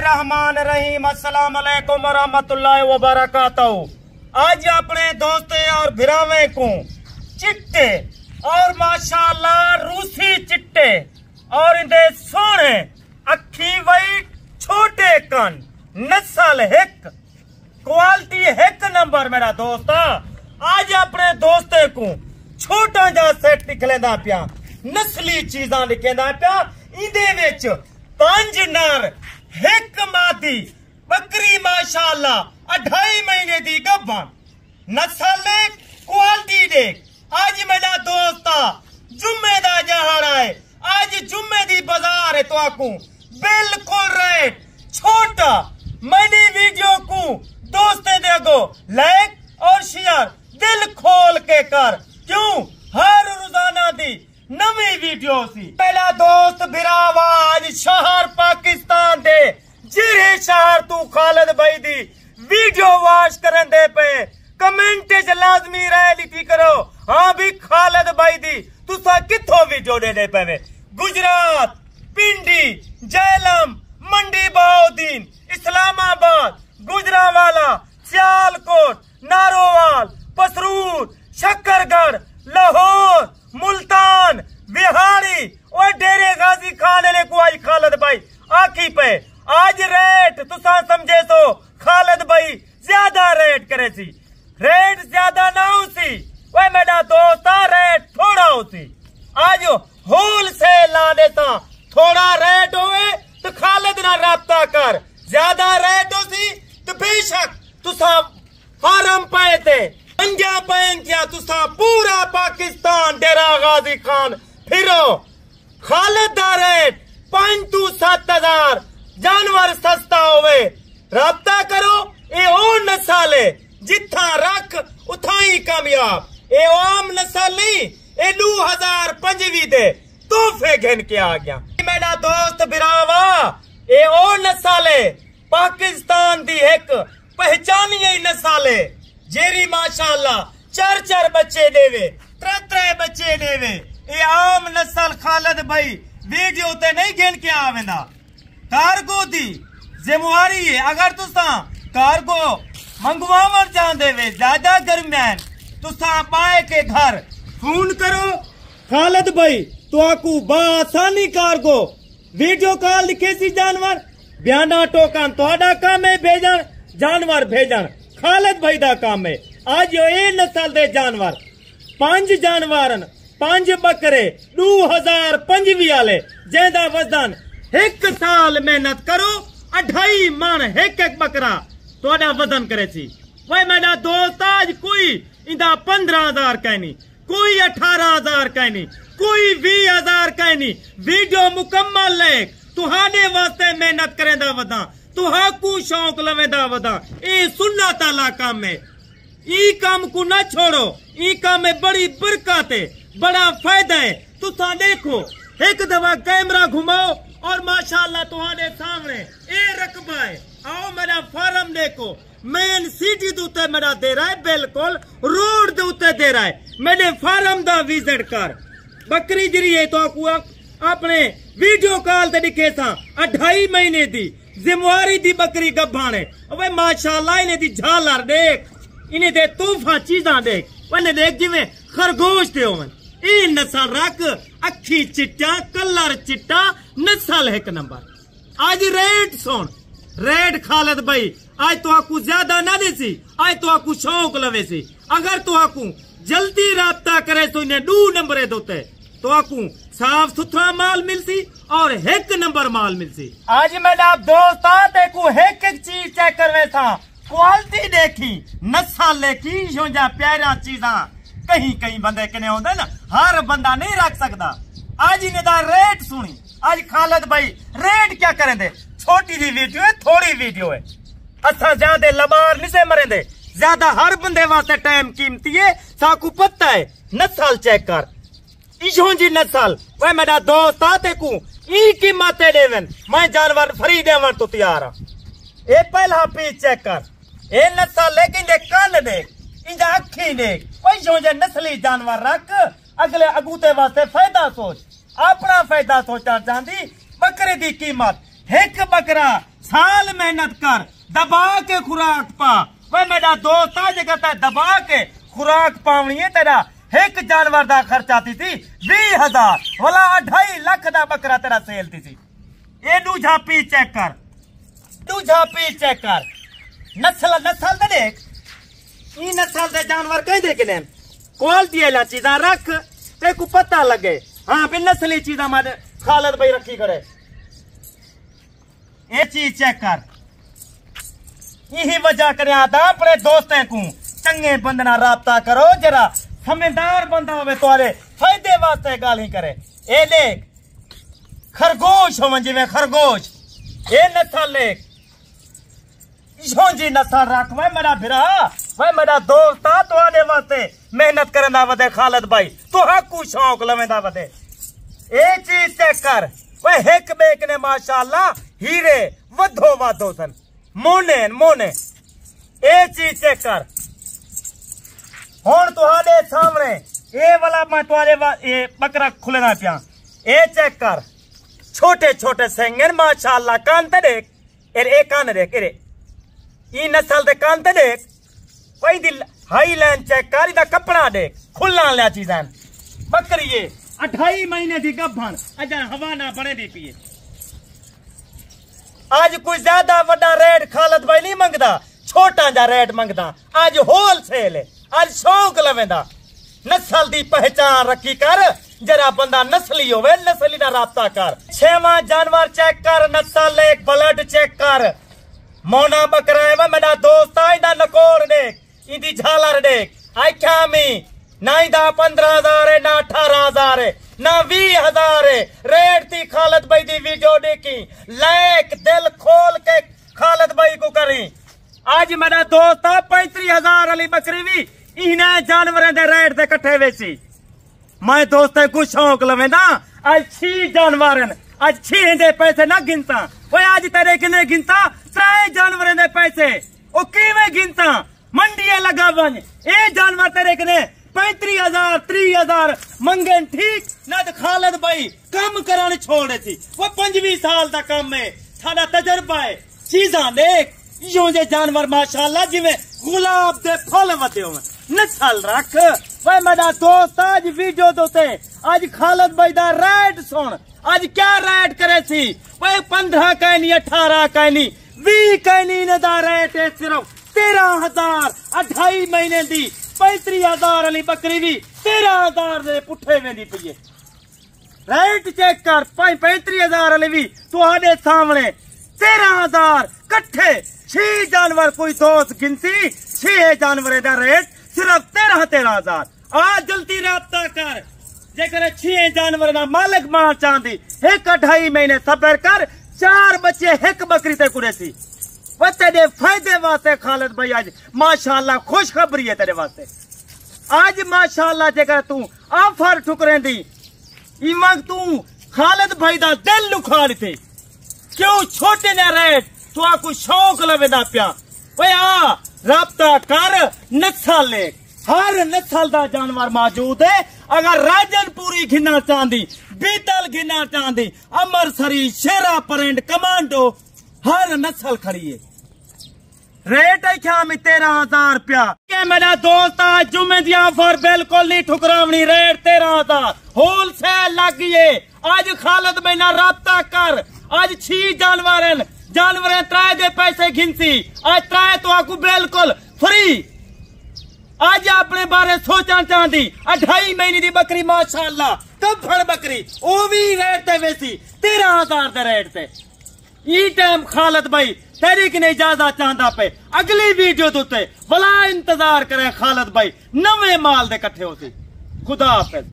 बिस्मिल्लाहिर्रहमानिर्रहीम। अस्सलाम वालेकुम वरहमतुल्लाहि वबरकातुहू। आज अपने दोस्ते और भिरावे को चिट्टे और माशाल्लाह रूसी चिट्टे और इनके सोने अखी वाइट छोटे कन नस्ल हिक क्वालिटी हिक नंबर मेरा दोस्त। आज अपने दोस्ते को छोटा जा सेट निकलेंदा पिया नस्ली चीजा लिखेंदा पिया। इंदे विच 5 नर हिक मादी बकरी माशाल्लाह 2.5 महीने दी गब्बन नस्ल क्वालिटी देख। आज मेरा दोस्ता जुम्मे दा जहाड़ा है। आज जुम्मे दी बाजार है तो आकू बिल्कुल रेट छोटा। मैंने वीडियो को दोस्ते देखो लाइक और शेयर दिल खोल के कर क्यों हर रोजाना दी नवी वीडियो सी। पहला दोस्त बिरावाज शहर पाकिस्तान दे जिरे शहर तू खालिद भाई दी वीडियो वॉच करन दे पे कमेंट च लाजमी राय लिखी करो। हाँ भी खालिद भाई दी तुसा किथों वीडियो देने पे गुजरात पिंडी झेलम मंडी बहाउद्दीन इस्लामाबाद गुजरावाला सियालकोट नारोवाल पसरूर शकरगढ़ लाहौर मुल्तान बिहारी और डेरे गाजी खाने को आज खालिद भाई आखी पे आज रेट तुसा समझे तो खालिद भाई ज्यादा रेट करे सी। रेट ज्यादा ना होसी वह मेरा दोस्त रेट थोड़ा होसी। आज होल सेल ला देता थोड़ा रेट होवे तो खालिद ना राब्ता कर। ज्यादा रेट होसी तो बेशक तुसा फार्म पाए थे अंजा पैन किया तुसा पूरा पाकिस्तान डेरा गाजी खान फिरो। खालिद दा रेट 5 to 7 हजार जानवर सस्ता होवे राब्ता करो। ए ओ नस्ल है जिथा रख उथा ही कामयाब। ए आम नस्ल नहीं ए 2025 दे तोहफे घेन के आ गया मेरा दोस्त बिरावा। ए ओ नस्ल है पाकिस्तान दी एक पहचानी ही नस्ल है जेरी माशाल्लाह 4 बच्चे देवे 3 बच्चे देवे। ये आम नस्ल खालिद भाई वीडियो ते नहीं गिन के आवेंदा। कार्गो दी जिम्मेवारी है अगर तुसा कार्गो मंगवावन चाहते वे ज्यादा दरम्यान तुसा पाए के घर फोन करो खालिद भाई तो आकू बासानी कार्गो वीडियो कॉल लिखे सी जानवर बयाना टोकन तोड़ा काम है भेजन जानवर भेजन खालिद भाई दा काम है। आज ये नस्ल दे जानवर 5 जानवरन 5 बकरे 2025 वाले जेदा वजन 1 साल मेहनत करो 2.5 मन एक बकरा तोड़ा वजन करे सी। वह मेरा दोस्त आज कोई इंदा 15,000 कहनी कोई 18,000 कहनी कोई 20,000 कहनी। वीडियो मुकम्मल ले तुहाडे वास्ते मेहनत करेंदा वदा तुहाकू शौक लवेदा वदा। ए सुन्नत आला काम है। ई काम को ना छोड़ो। ई काम में बड़ी बरकत है बड़ा फायदा है। तुसा देखो एक दफा कैमरा घुमाओ और माशाल्लाह तुहाडे सामने ए रकबा है। आओ मेरा फार्म देखो मेन सिटी दूते मेरा दे रहा है बिल्कुल रोड दे उत्ते दे रहा है। मेरे फार्म दा विजिट कर बकरी जरी है तो अपने वीडियो कॉल ते दिखे था 2.5 महीने दी जिम्मेवारी दी बकरी गब्बान है। अबे माशाल्लाह इन्हें दी झालर देख इन्हें दे तोहफा चीजा देख वने देख जिवें खरगोश दे होवन। ई नस्ल रख अखी चिट्टा कलर चिट्टा नस्ल एक नंबर। आज रेट सुन रेट खालिद भाई आज तो आकू ज्यादा ना देसी आज तो आकू शौक लवे सी। अगर तो आकू जल्दी राब्ता करे तो इन्हें 2 नंबर दोते तो आकू साफ सुथरा माल मिलसी और 1 नंबर माल मिलसी। आज मेरा दोस्त आते को एक चीज चेक करवे था क्वालिटी देखी नस्ल देखी जो जा प्यारा चीजा कहीं कहीं बंदे कने होंदे ना हर बंदा नहीं रख सकता। आज इन्हें दा रेट सुनी आज खालिद भाई रेट क्या करेंदे छोटी सी वीडियो है थोड़ी वीडियो है। असा ज्यादा लबार नहीं से मरेंदे ज्यादा हर बंदे वास्ते टाइम कीमती है। साकू पता है नस्ल चेक कर इशों जी नस्ल वह मेरा दोस्त आते को ई कीमत देवन मैं जानवर फ्री देवन तो तैयार हाँ। ए पहला पीस चेक कर ए नस्ल लेकिन दे कान देख इंदा अखी देख वही जो नस्ली जानवर रख अगले अगूते वास्ते फायदा सोच अपना फायदा सोचा चाहती। बकरे की कीमत एक बकरा साल मेहनत कर, दबा के खुराक पा। वे मेरा दोस्त आज कहता है दबा के खुराक पावनी है तेरा। एक जानवर दा खर्च आती थी 20,000 वाला 2.5 लाख दा बकरा तेरा सेलती थी। ये दूजा पी चेक कर, दूजा पी चेक कर। नस्ल नस्ल दे देख, ई नस्ल दे जानवर कहीं देखने क्वालिटी वाला चीजा रख ते को पता लगे। हाँ भी नस्ली चीजा मारे खालद भाई रखी करे। ये चीज चेक कर, यही वजह कर अपने दोस्तों को चंगे बंदना राबता करो, जरा समझदार बंदा हो तुम्हारे फायदे वास्ते गाल ही करे। ए देख खरगोश हो जिवे खरगोश, ये नस्ल देख जी नस्ल रख। वह मेरा भिरा, वह मेरा दोस्त आ तुम्हारे वास्ते मेहनत करना वदे खालद भाई, तू हकू शौक लवेंदा वदे। ए चीज चेक कर, वह हिक बेक ने माशाअल्लाह हीरे वधो वाधो सन, मोने मोने। ए चीज चेक कर, हुण तुहाडे सामने ए वाला मैं तुहाडे ये बकरा खुलना पिया। ए चेक कर, छोटे छोटे सेंगन माशाअल्लाह। कान ते देख, ए कान देख, ई नस्ल दे कान ते देख। कोई दिल हाई लाइन चेक कर, इदा कपड़ा देख खुलना लिया चीज़ां। बकरी ये 2.5 महीने दी गभण, अजा हवा ना बने दी पिए। आज कोई ज्यादा बड़ा रेट खालद भाई नहीं मंगदा, छोटा जा रेट मंगदा। आज होलसेल है, आज शौक लवेंदा। नस्ल दी पहचान रखी कर, जरा बंदा नस्ली होवे, नस्ली दा राबता कर। 6वां जानवर चेक कर, नस्ल एक ब्लड चेक कर। मोना बकरा है मेरा दोस्त, इदा नकोर देख, इदी झालर देख। आख्या में ना इदा 15,000 है, ना 18,000 है, ना 20,000 है। रेट थी खालद भाई दी वीडियो देखी, लाइक दिल खोल के खालद भाई को करी। आज मेरा दोस्त 35,000 वाली बकरी भी इन्हें जानवरों के रेट से कट्ठे वेची। मैं दोस्त को शौक लवेंदा। आज 6 जानवर, आज 6 दे पैसे ना गिनता। वो आज तेरे किने गिनता 3 जानवरों के पैसे, वो किवें गिनता? मंडिया लगा बन, ए जानवर तेरे किने 35,000 30,000 मंगन ठीक ना। तो खालद भाई काम कराने छोड़ रहे थी, वो 25 साल का काम है, सारा तजर्बा है। चीजा देख, यो जे जानवर माशाअल्लाह जिਵੇਂ गुलाब दे फल वते हो। नस्ल रख। वह मेरा दोस्त आज वीडियो दोते, आज खालद भाई दा रेट सुन। आज क्या रेट करे सी? वह 15 कहनी 18 कहनी 20 कहनी ने दा रेट है सिर्फ 13,000। 2.5 महीने दी 35,000 वाली बकरी भी 13,000 दे पुठे वेंदी पई है। रेट चेक कर, 35,000 वाली भी तुहाडे सामने 13,000 कट्ठे। 6 जानवर कोई दोस्त गिनती, 6 जानवर का रेट सिर्फ 13,000। आज जल्दी राब्ता कर, जेकर 6 जानवर ना मालिक मां चांदी 1.5 महीने सबर कर। 4 बच्चे 1 बकरी ते कुड़े सी। वो तेरे फायदे वास्ते खालद भाई आज माशाअल्लाह खुशखबरी है तेरे वास्ते। आज माशाअल्लाह जेकर तू ऑफर ठुकरें दी, इमंग तू खालद भाई दा दिल लुखा थे। क्यों छोटे ने रेट तो आपको शौक लवेदा पिया। वे आ राब्ता कर, नस्ल ले, हर नस्ल दा जानवर मौजूद है। अगर राजनपुरी घिना चांदी, बीतल घिना चांदी, अमरसरी, शेरा परेंट, कमांडो, हर नस्ल खड़ी है। रेट है क्या में 13,000 रुपया। मेरा दोस्त आज जुमे दी ऑफर बिल्कुल नहीं ठुकरावनी। रेट 13,000 होलसेल लग गई। आज खालद महीना राब्ता कर। आज 6 जानवर 3 दे पैसे गिनसी। आज 3 तो आपको बिल्कुल फ्री। आज अपने बारे सोचना चाहती। 2.5 महीने की बकरी माशाअल्लाह, कब फड़ बकरी वो भी रेट ते वेसी 13,000 दे रेट ते। ई टाइम खालद भाई तेरी की इजाजत चाहता पे। अगली वीडियो तो भला इंतजार करें खालद भाई, नवे माल दे कट्ठे होती। खुदा हाफिज।